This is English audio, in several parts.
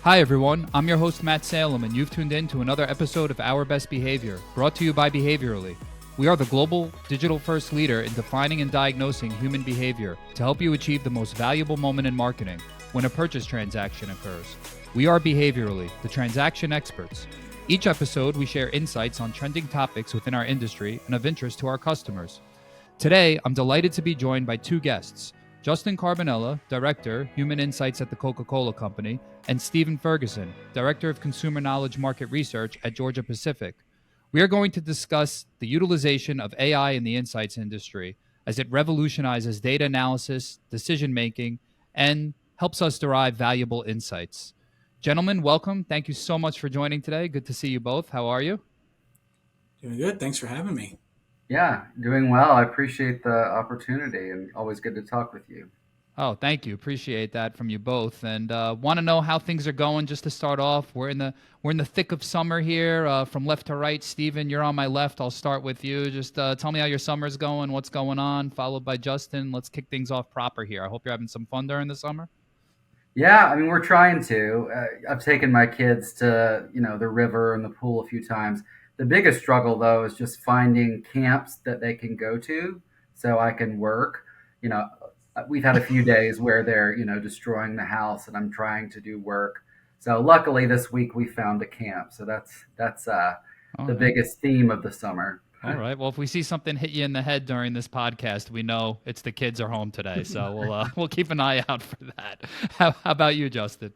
Hi everyone, I'm your host Matt Salem, and you've tuned in to another episode of Our Best Behavior, brought to you by Behaviorally. We are the global digital-first leader in defining and diagnosing human behavior to help you achieve the most valuable moment in marketing when a purchase transaction occurs. We are Behaviorally, the transaction experts. Each episode, we share insights on trending topics within our industry and of interest to our customers. Today, I'm delighted to be joined by two guests, Justin Carbonella, Director, Human Insights at the Coca-Cola Company, and Stephen Ferguson, Director of Consumer Knowledge Market Research at Georgia Pacific. We are going to discuss the utilization of AI in the insights industry as it revolutionizes data analysis, decision making, and helps us derive valuable insights. Gentlemen, welcome. Thank you so much for joining today. Good to see you both. How are you? Doing good. Thanks for having me. Yeah, doing well. I appreciate the opportunity and always good to talk with you. Oh, thank you. Appreciate that from you both, and want to know how things are going. Just to start off, we're in the thick of summer here. From left to right, Stephen, you're on my left. I'll start with you. Just tell me how your summer's going, what's going on, followed by Justin. Let's kick things off proper here. I hope you're having some fun during the summer. Yeah, I mean we're trying to. I've taken my kids to the river and the pool a few times. The biggest struggle though is just finding camps that they can go to so I can work. You know, we've had a few days where they're destroying the house and I'm trying to do work. So luckily this week we found a camp. So that's All the right. biggest theme of the summer. All right. Well, if we see something hit you in the head during this podcast, we know it's the kids are home today. So we'll keep an eye out for that. How about you, Justin?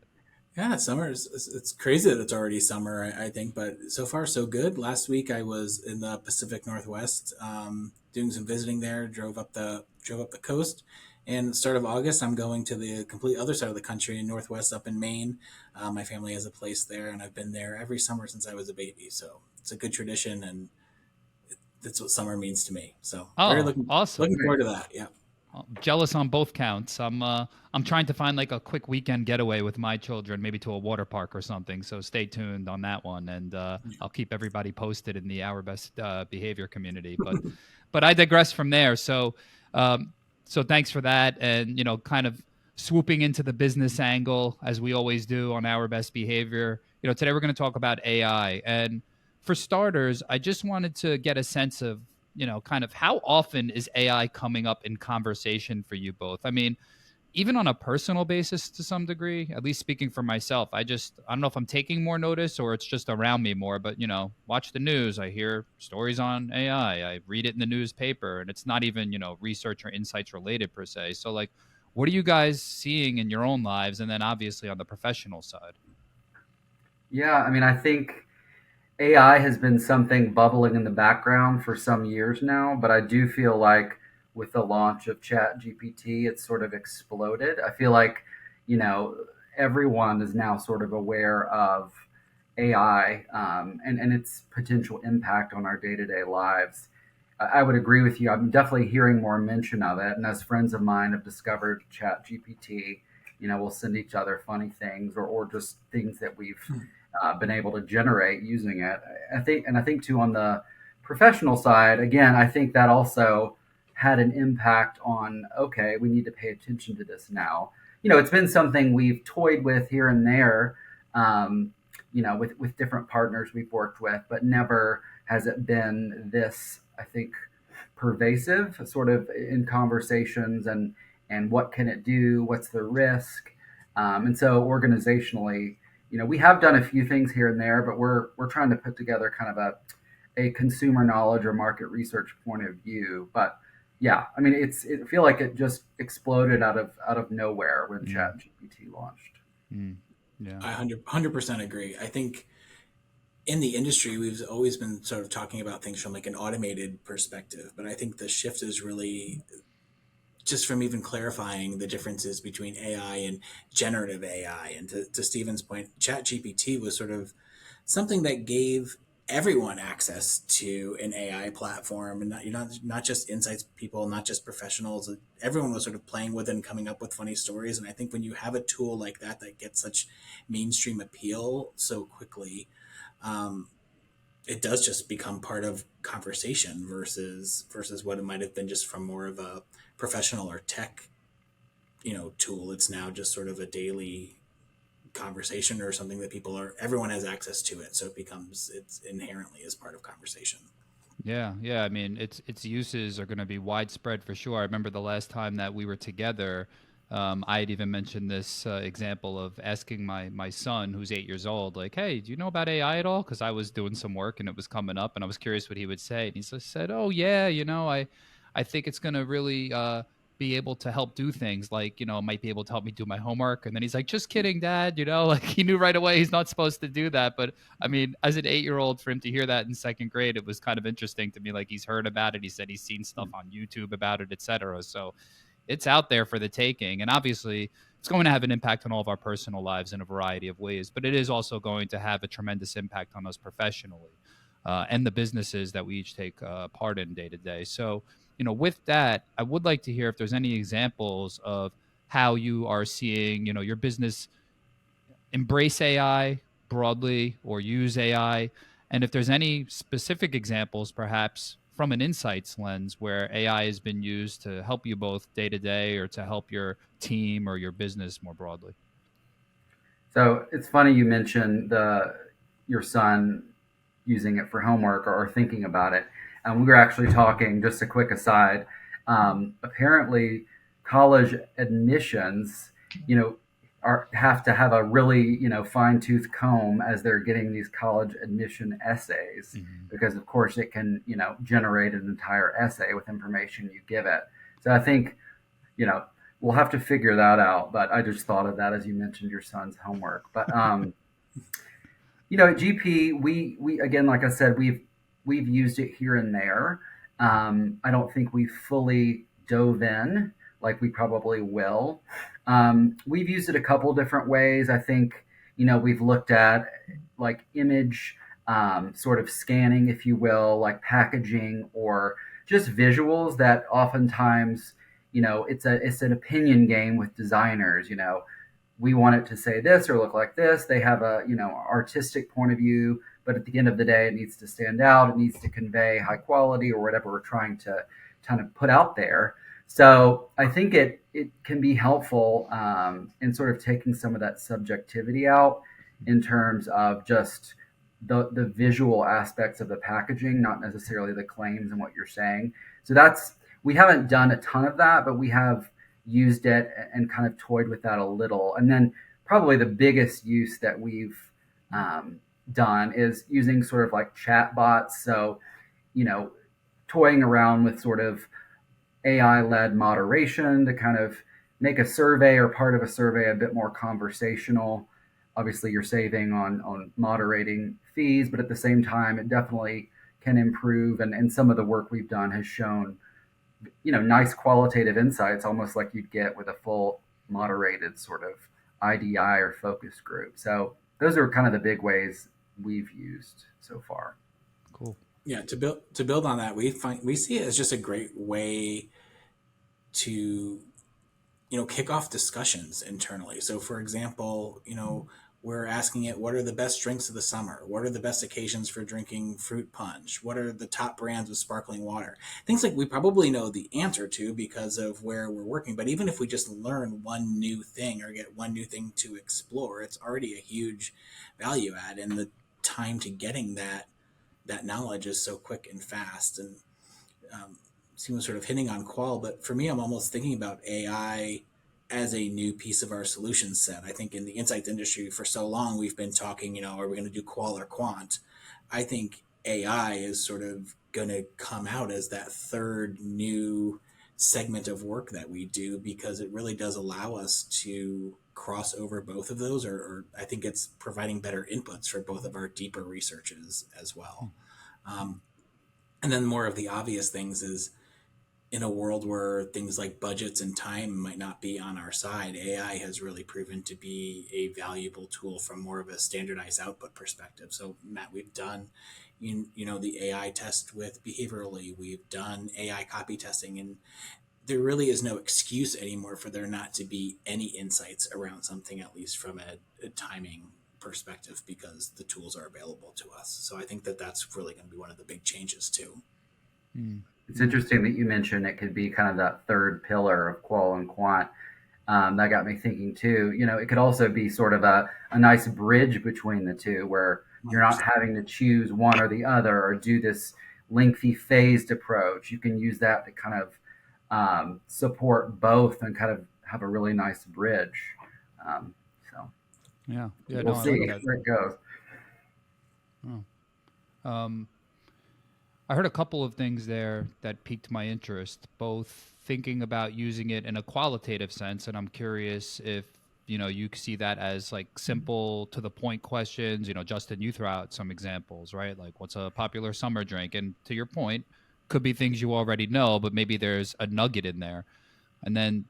Yeah, summer it's crazy that it's already summer. I think, but so far so good. Last week I was in the Pacific Northwest, doing some visiting there. Drove up the coast, and start of August I'm going to the complete other side of the country in Northwest, up in Maine. My family has a place there, and I've been there every summer since I was a baby. So it's a good tradition, and that's what summer means to me. So very Oh, looking awesome. forward to that. Yeah. Jealous on both counts. I'm trying to find like a quick weekend getaway with my children, maybe to a water park or something. So stay tuned on that one, and I'll keep everybody posted in the Our Best Behavior community. But I digress from there. So thanks for that, and kind of swooping into the business angle as we always do on Our Best Behavior. Today we're going to talk about AI, and for starters, I just wanted to get a sense of kind of how often is AI coming up in conversation for you both? I mean, even on a personal basis to some degree, at least speaking for myself, I don't know if I'm taking more notice or it's just around me more, but watch the news. I hear stories on AI. I read it in the newspaper, and it's not even, research or insights related per se. So, like, what are you guys seeing in your own lives? And then obviously on the professional side. Yeah, I mean I think AI has been something bubbling in the background for some years now, but I do feel like with the launch of Chat GPT, it's sort of exploded. I feel like, you know, everyone is now sort of aware of AI and its potential impact on our day to day lives. I would agree with you. I'm definitely hearing more mention of it. And as friends of mine have discovered Chat GPT, we'll send each other funny things or just things that we've been able to generate using it. I think too on the professional side, again, I think that also had an impact on, okay, we need to pay attention to this now. It's been something we've toyed with here and there, with different partners we've worked with, but never has it been this, I think, pervasive sort of in conversations and what can it do? What's the risk? And so organizationally, we have done a few things here and there, but we're trying to put together kind of a consumer knowledge or market research point of view. But yeah, I mean, it feel like it just exploded out of nowhere when Mm, Chat GPT launched. mm, yeah. I 100% agree. I think in the industry, we've always been sort of talking about things from like an automated perspective, but I think the shift is really just from even clarifying the differences between AI and generative AI. And to Stephen's point, ChatGPT was sort of something that gave everyone access to an AI platform, and not just insights people, not just professionals. Everyone was sort of playing with it and coming up with funny stories. And I think when you have a tool like that that gets such mainstream appeal so quickly, um, it does just become part of conversation versus what it might have been just from more of a professional or tech tool. It's now just sort of a daily conversation or something that everyone has access to it. So it's inherently as part of conversation. Yeah, yeah. I mean, its uses are going to be widespread for sure. I remember the last time that we were together, I had even mentioned this example of asking my son, who's 8 years old, like, "Hey, do you know about AI at all?" Because I was doing some work and it was coming up, and I was curious what he would say. And he just said, "Oh yeah, I think it's going to really be able to help do things like, it might be able to help me do my homework." And then he's like, "Just kidding, Dad." Like he knew right away he's not supposed to do that, but I mean, as an 8-year old, for him to hear that in second grade, it was kind of interesting to me. Like he's heard about it. He said he's seen stuff on YouTube about it, etc. So it's out there for the taking. And obviously, it's going to have an impact on all of our personal lives in a variety of ways, but it is also going to have a tremendous impact on us professionally and the businesses that we each take part in day to day. So, with that, I would like to hear if there's any examples of how you are seeing, your business embrace AI broadly or use AI, and if there's any specific examples, perhaps from an insights lens, where AI has been used to help you both day to day or to help your team or your business more broadly. So it's funny you mentioned your son using it for homework or thinking about it. And we were actually talking, just a quick aside, apparently college admissions, have to have a really, fine tooth comb as they're getting these college admission essays, because of course it can, generate an entire essay with information you give it. So I think, we'll have to figure that out. But I just thought of that as you mentioned your son's homework. But at GP, we again, like I said, we've used it here and there. I don't think we fully dove in like we probably will. We've used it a couple different ways. I think we've looked at like image sort of scanning, if you will, like packaging or just visuals that oftentimes it's an opinion game with designers. We want it to say this or look like this. They have a artistic point of view, but at the end of the day, it needs to stand out. It needs to convey high quality or whatever we're trying to kind of put out there. So I think it can be helpful in sort of taking some of that subjectivity out in terms of just the visual aspects of the packaging, not necessarily the claims and what you're saying. So we haven't done a ton of that, but we have used it and kind of toyed with that a little. And then probably the biggest use that we've done is using sort of like chat bots. So, toying around with sort of AI-led moderation to kind of make a survey or part of a survey a bit more conversational. Obviously, you're saving on moderating fees, but at the same time, it definitely can improve. And some of the work we've done has shown nice qualitative insights, almost like you'd get with a full moderated sort of IDI or focus group. So those are kind of the big ways we've used so far. Cool. Yeah, to build on that, we see it as just a great way to kick off discussions internally. So for example, we're asking it, what are the best drinks of the summer? What are the best occasions for drinking fruit punch? What are the top brands of sparkling water? Things like we probably know the answer to because of where we're working. But even if we just learn one new thing or get one new thing to explore, it's already a huge value add. And the time to getting that knowledge is so quick and fast. And Stephen was sort of hitting on qual, but for me, I'm almost thinking about AI as a new piece of our solution set. I think in the insights industry for so long, we've been talking, are we going to do qual or quant? I think AI is sort of going to come out as that third new segment of work that we do, because it really does allow us to cross over both of those, or I think it's providing better inputs for both of our deeper researches as well. And then more of the obvious things is, in a world where things like budgets and time might not be on our side, AI has really proven to be a valuable tool from more of a standardized output perspective. So Matt, we've done, the AI test with behaviorally, we've done AI copy testing, and there really is no excuse anymore for there not to be any insights around something, at least from a timing perspective, because the tools are available to us. So I think that's really going to be one of the big changes too. It's interesting that you mentioned it could be kind of that third pillar of qual and quant. That got me thinking too. It could also be sort of a nice bridge between the two where you're not 100%. having to choose one or the other or do this lengthy phased approach. You can use that to kind of support both and kind of have a really nice bridge. So Yeah. Yeah. we'll No, I see like that. where it goes. Oh. Um, I heard a couple of things there that piqued my interest, both thinking about using it in a qualitative sense, and I'm curious if you see that as like simple to the point questions. Justin, you throw out some examples, right? Like, what's a popular summer drink? And to your point, could be things you already know, but maybe there's a nugget in there. And then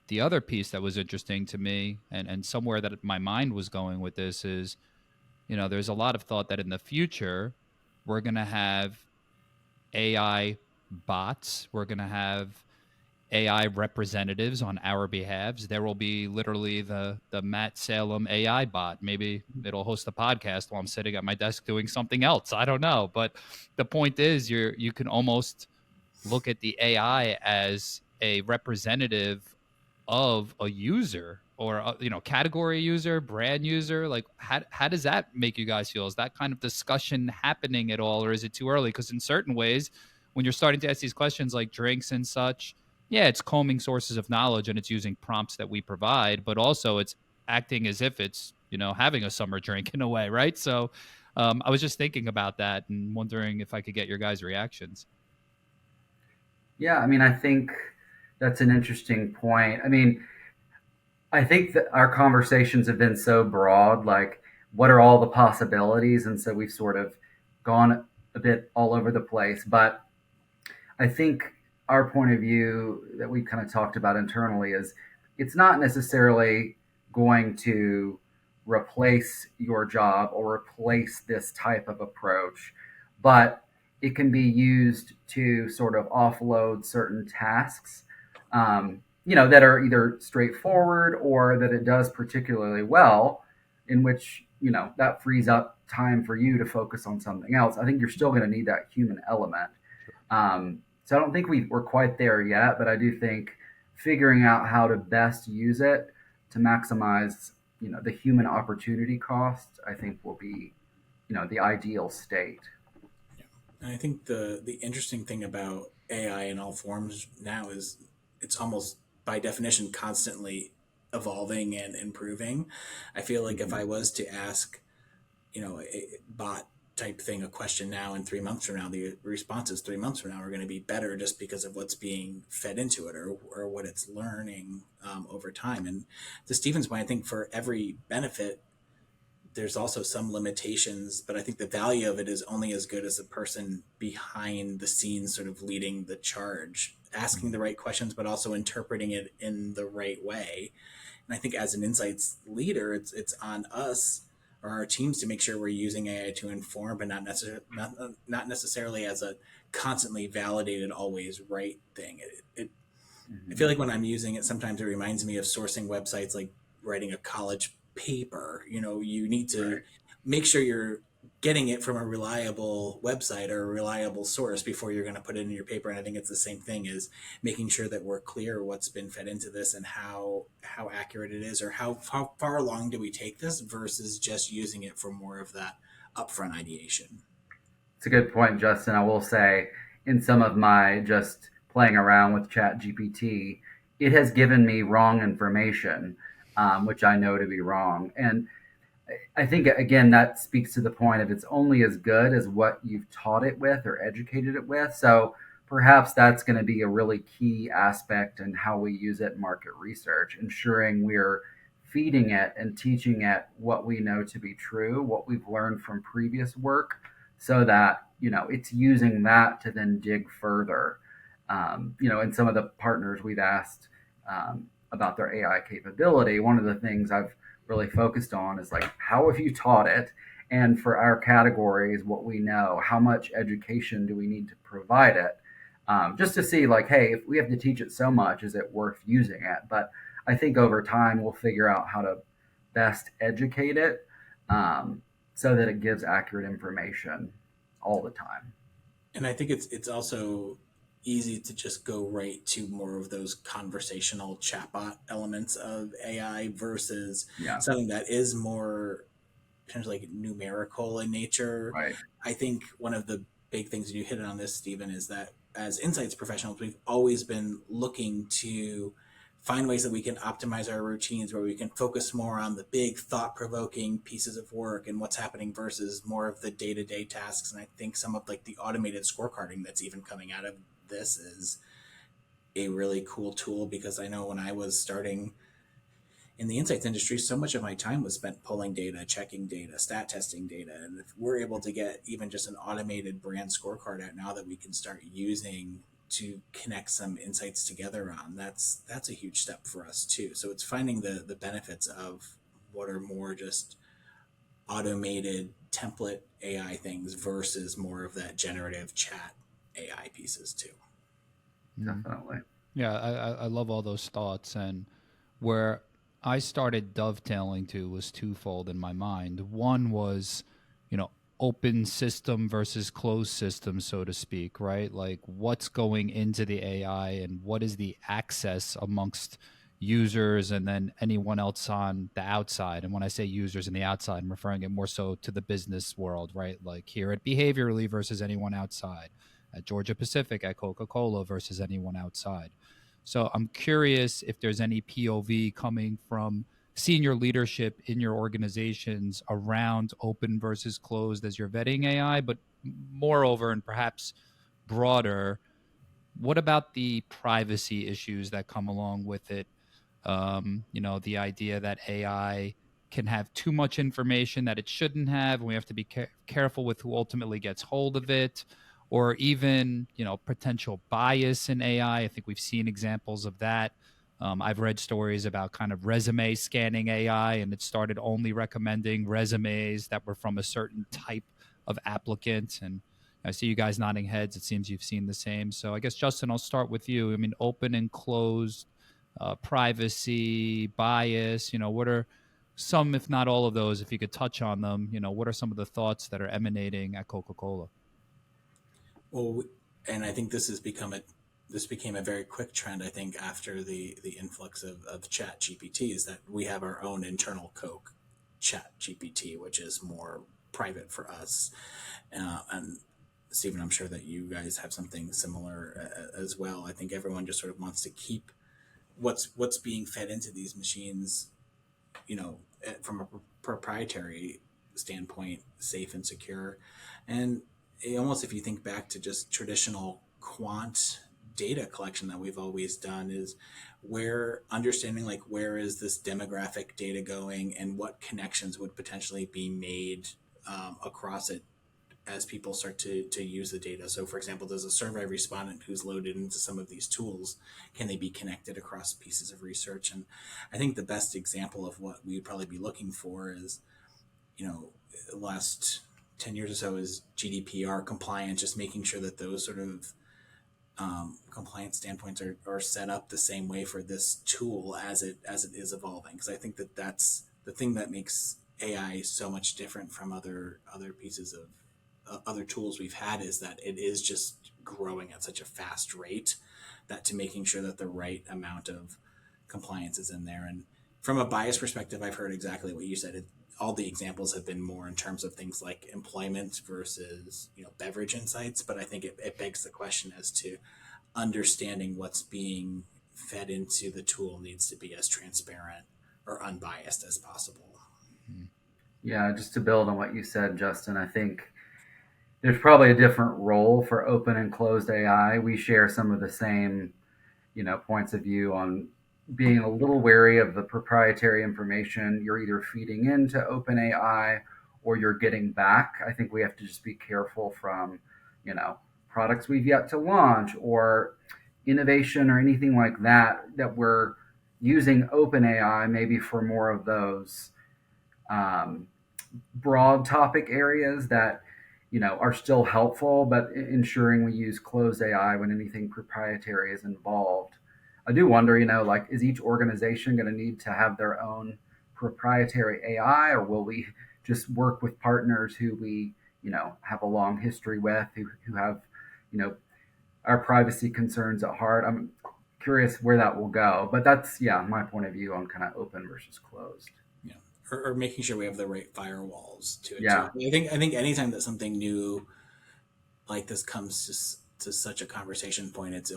the other piece that was interesting to me, and somewhere that my mind was going with this is, there's a lot of thought that in the future we're going to have AI bots. We're going to have AI representatives on our behalves. There will be literally the Matt Salem AI bot. Maybe it'll host a podcast while I'm sitting at my desk doing something else. I don't know, but the point is, you can almost look at the AI as a representative of a user or category user, brand user. Like, how does that make you guys feel? Is that kind of discussion happening at all, or is it too early? Because in certain ways, when you're starting to ask these questions like drinks and such, yeah, it's combing sources of knowledge and it's using prompts that we provide, but also it's acting as if it's having a summer drink in a way, right? So I was just thinking about that and wondering if I could get your guys' reactions. Yeah, I mean, I think that's an interesting point. I mean, I think that our conversations have been so broad, like what are all the possibilities? And so we've sort of gone a bit all over the place. But I think our point of view that we kind of talked about internally is it's not necessarily going to replace your job or replace this type of approach, but it can be used to sort of offload certain tasks, that are either straightforward or that it does particularly well, in which, that frees up time for you to focus on something else. I think you're still going to need that human element. So I don't think we're quite there yet, but I do think figuring out how to best use it to maximize, the human opportunity cost, I think will be, the ideal state. And I think the interesting thing about AI in all forms now is it's almost by definition constantly evolving and improving. I feel like if Mhm. I was to ask, a bot type thing a question now and 3 months from now, the responses 3 months from now are going to be better just because of what's being fed into it or what it's learning over time. And to Stephen's point, I think for every benefit there's also some limitations, but I think the value of it is only as good as the person behind the scenes sort of leading the charge, asking the right questions, but also interpreting it in the right way. And I think as an insights leader, it's on us or our teams to make sure we're using AI to inform, but not necessarily as a constantly validated, always right thing. I feel Mhm. like when I'm using it, sometimes it reminds me of sourcing websites like writing a college paper. You need to Right. make sure you're getting it from a reliable website or a reliable source before you're going to put it in your paper. And I think it's the same thing as making sure that we're clear what's been fed into this and how accurate it is, or how far along do we take this versus just using it for more of that upfront ideation. It's a good point, Justin. I will say, in some of my just playing around with Chat GPT, it has given me wrong information, which I know to be wrong. And I think, again, that speaks to the point of it's only as good as what you've taught it with or educated it with. So perhaps that's going to be a really key aspect in how we use it in market research, ensuring we're feeding it and teaching it what we know to be true, what we've learned from previous work, so that it's using that to then dig further. And some of the partners we've asked about their AI capability, one of the things I've really focused on is like, how have you taught it? And for our categories, what we know, how much education do we need to provide it? Just to see, like, hey, if we have to teach it so much, is it worth using it? But I think over time, we'll figure out how to best educate it, so that it gives accurate information all the time. And I think it's also easy to just go right to more of those conversational chatbot elements of AI versus Yeah, something that is more kind of like numerical in nature. right. I think one of the big things, and you hit it on this, Stephen, is that as insights professionals, we've always been looking to find ways that we can optimize our routines where we can focus more on the big thought provoking pieces of work and what's happening versus more of the day to day tasks. And I think some of like the automated scorecarding that's even coming out of this is a really cool tool because I know when I was starting in the insights industry, so much of my time was spent pulling data, checking data, stat testing data. And if we're able to get even just an automated brand scorecard out now that we can start using to connect some insights together on, that's a huge step for us too. So it's finding the benefits of what are more just automated template AI things versus more of that generative chat AI pieces too. Mm. Definitely. Yeah, I love all those thoughts. And where I started dovetailing to was twofold in my mind. One was, you know, open system versus closed system, so to speak, right? Like what's going into the AI and what is the access amongst users and then anyone else on the outside. And when I say users in the outside, I'm referring it more so to the business world, right? Like here at Behaviorally versus anyone outside, at Georgia Pacific, at Coca-Cola versus anyone outside. So I'm curious if there's any POV coming from senior leadership in your organizations around open versus closed as you're vetting AI, but moreover, and perhaps broader, what about the privacy issues that come along with it? The idea that AI can have too much information that it shouldn't have, and we have to be careful with who ultimately gets hold of it, or even potential bias in AI. I think we've seen examples of that. I've read stories about kind of resume scanning AI, and it started only recommending resumes that were from a certain type of applicant. And I see you guys nodding heads. It seems you've seen the same. So I guess, Justin, I'll start with you. I mean, open and closed, privacy, bias, what are some, if not all of those, if you could touch on them, what are some of the thoughts that are emanating at Coca-Cola? Well, and I think this became a very quick trend. I think after the influx of Chat GPT is that we have our own internal Coke Chat GPT, which is more private for us. And Stephen, I'm sure that you guys have something similar as well. I think everyone just sort of wants to keep what's being fed into these machines, from a proprietary standpoint, safe and secure. And almost if you think back to just traditional quant data collection that we've always done is where understanding like where is this demographic data going and what connections would potentially be made across it as people start to use the data. So, for example, does a survey respondent who's loaded into some of these tools, can they be connected across pieces of research? And I think the best example of what we'd probably be looking for is, the last 10 years or so is GDPR compliance, just making sure that those sort of compliance standpoints are set up the same way for this tool as it is evolving. Because I think that that's the thing that makes AI so much different from other pieces of other tools we've had is that it is just growing at such a fast rate that to making sure that the right amount of compliance is in there. And from a bias perspective, I've heard exactly what you said. All the examples have been more in terms of things like employment versus beverage insights, but I think it begs the question as to understanding what's being fed into the tool needs to be as transparent or unbiased as possible. Yeah, just to build on what you said, Justin, I think there's probably a different role for open and closed AI. We share some of the same, points of view on being a little wary of the proprietary information you're either feeding into open AI or you're getting back. I think we have to just be careful from, products we've yet to launch or innovation or anything like that we're using open AI maybe for more of those um, broad topic areas that are still helpful, but ensuring we use closed AI when anything proprietary is involved. I do wonder, like, is each organization going to need to have their own proprietary AI, or will we just work with partners who we have a long history with, who have you know our privacy concerns at heart. I'm curious where that will go, but that's my point of view on kind of open versus closed. Yeah, or making sure we have the right firewalls to it too. Yeah, I think anytime that something new like this comes to such a conversation point, it's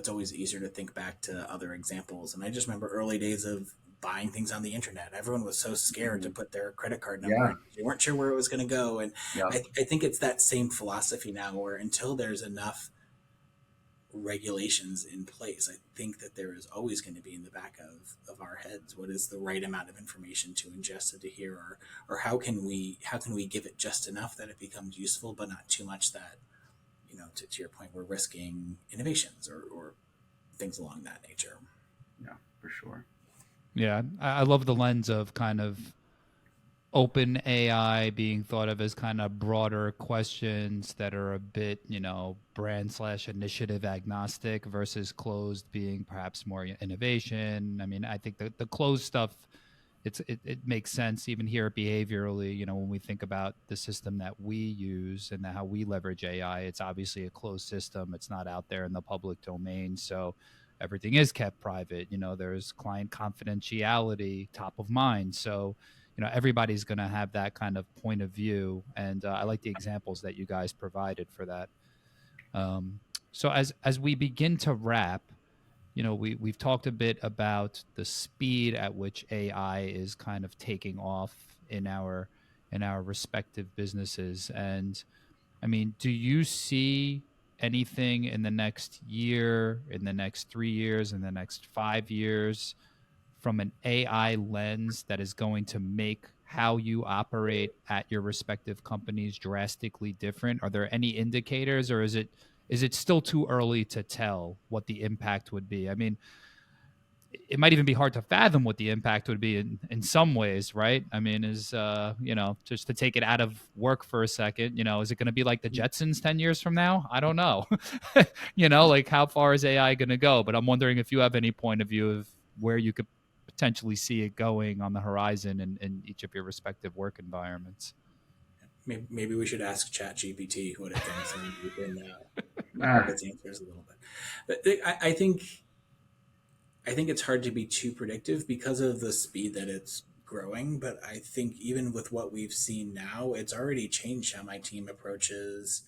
always easier to think back to other examples. And I just remember early days of buying things on the internet. Everyone was so scared to mhm, put their credit card number yeah, in. They weren't sure where it was going to go. And yeah, I think it's that same philosophy now, where until there's enough regulations in place, I think that there is always going to be in the back of our heads what is the right amount of information to ingest and to hear, or how can we give it just enough that it becomes useful, but not too much that, to your point, we're risking innovations or things along that nature. yeah, for sure. Yeah, I love the lens of kind of open AI being thought of as kind of broader questions that are a bit, brand slash initiative agnostic versus closed being perhaps more innovation. I mean, I think the closed stuff, it makes sense even here behaviorally, when we think about the system that we use and how we leverage AI. It's obviously a closed system. It's not out there in the public domain. So everything is kept private. There's client confidentiality top of mind. So everybody's going to have that kind of point of view, and I like the examples that you guys provided for that. So as we begin to wrap, we've talked a bit about the speed at which AI is kind of taking off in our respective businesses. And I mean, do you see anything in the next year, in the next 3 years, in the next 5 years from an AI lens that is going to make how you operate at your respective companies drastically different? Are there any indicators, or is it still too early to tell what the impact would be? I mean, it might even be hard to fathom what the impact would be in some ways, right? I mean, just to take it out of work for a second, is it going to be like the Jetsons 10 years from now? I don't know. Like how far is AI going to go? But I'm wondering if you have any point of view of where you could potentially see it going on the horizon in each of your respective work environments. Maybe we should ask ChatGPT what it thinks, and we can park Ah, its answers a little bit. But I think it's hard to be too predictive because of the speed that it's growing. But I think even with what we've seen now, it's already changed how my team approaches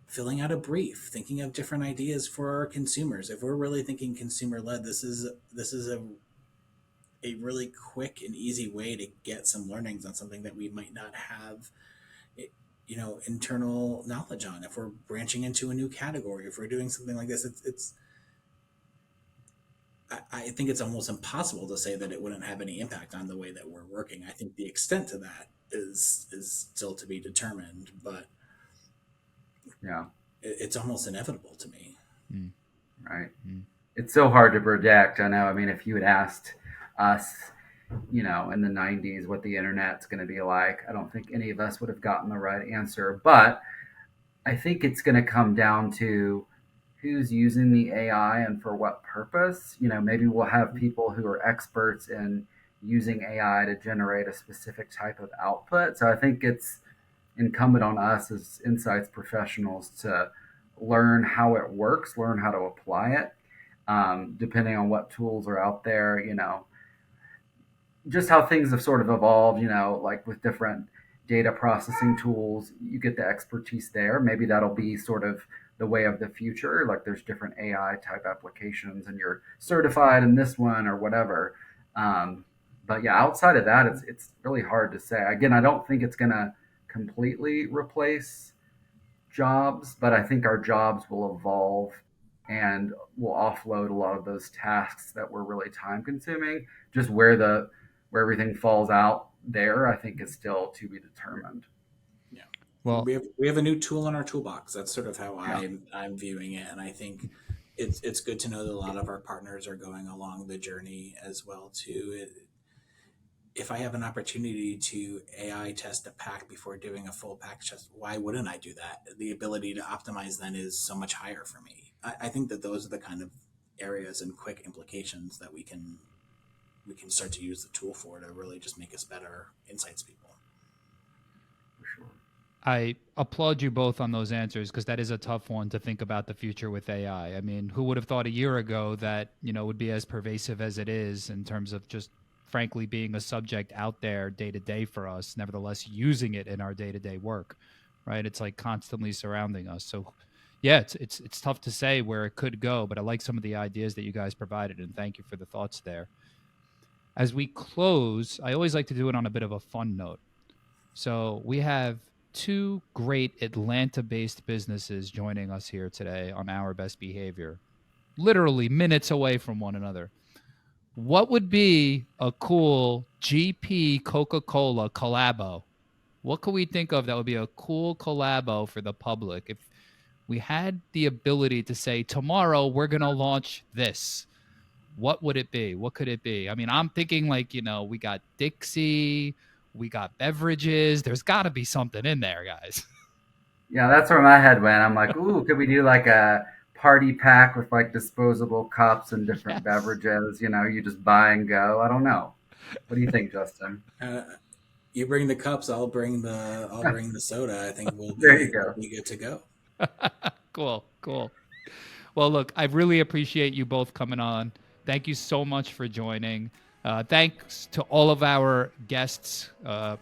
filling out a brief, thinking of different ideas for our consumers. If we're really thinking consumer led, this is a really quick and easy way to get some learnings on something that we might not have, internal knowledge on. If we're branching into a new category, if we're doing something like this, it's I think it's almost impossible to say that it wouldn't have any impact on the way that we're working. I think the extent to that is still to be determined, but yeah, it's almost inevitable to me. Mm, right. mm. It's so hard to predict. I know. I mean, if you had asked us, in the 90s what the internet's going to be like, I don't think any of us would have gotten the right answer. But I think it's going to come down to who's using the AI and for what purpose. Maybe we'll have people who are experts in using AI to generate a specific type of output. So I think it's incumbent on us as insights professionals to learn how it works, learn how to apply it, depending on what tools are out there. Just how things have sort of evolved, like with different data processing tools, you get the expertise there. Maybe that'll be sort of the way of the future. Like there's different AI type applications and you're certified in this one or whatever. But yeah, outside of that, it's really hard to say. Again, I don't think it's going to completely replace jobs, but I think our jobs will evolve and will offload a lot of those tasks that were really time consuming. Just where everything falls out there, I think is still to be determined. Yeah, Well, we have a new tool in our toolbox. That's sort of how Yeah. I'm viewing it, and I think it's good to know that a lot of our partners are going along the journey as well too. If I have an opportunity to AI test a pack before doing a full pack test, why wouldn't I do that? The ability to optimize then is so much higher for me. I think that those are the kind of areas and quick implications that we can start to use the tool for to really just make us better insights people. For sure. I applaud you both on those answers because that is a tough one to think about the future with AI. I mean, who would have thought a year ago that, it would be as pervasive as it is in terms of just frankly being a subject out there day to day for us, nevertheless using it in our day to day work, right? It's like constantly surrounding us. So yeah, it's tough to say where it could go, but I like some of the ideas that you guys provided and thank you for the thoughts there. As we close, I always like to do it on a bit of a fun note. So we have two great Atlanta-based businesses joining us here today on Our Best Behavior, literally minutes away from one another. What would be a cool GP Coca-Cola collabo? What could we think of that would be a cool collabo for the public if we had the ability to say, tomorrow we're going to launch this? What would it be? What could it be? I mean, I'm thinking like, we got Dixie, we got beverages. There's got to be something in there, guys. Yeah, that's where my head went. I'm like, ooh, could we do like a party pack with like disposable cups and different Yes. beverages? You just buy and go. I don't know. What do you think, Justin? You bring the cups, I'll bring the soda. I think we'll There you be go. we'll be good to go. Cool. Well, look, I really appreciate you both coming on. Thank you so much for joining. Thanks to all of our guests. All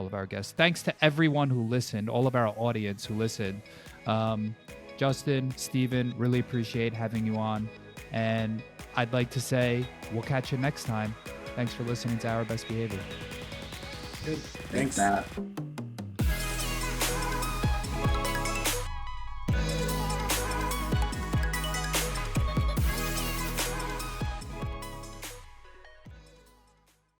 of our guests. Thanks to everyone who listened, all of our audience who listened. Justin, Stephen, really appreciate having you on. And I'd like to say we'll catch you next time. Thanks for listening to Our Best Behavior. Good. Thanks. Matt.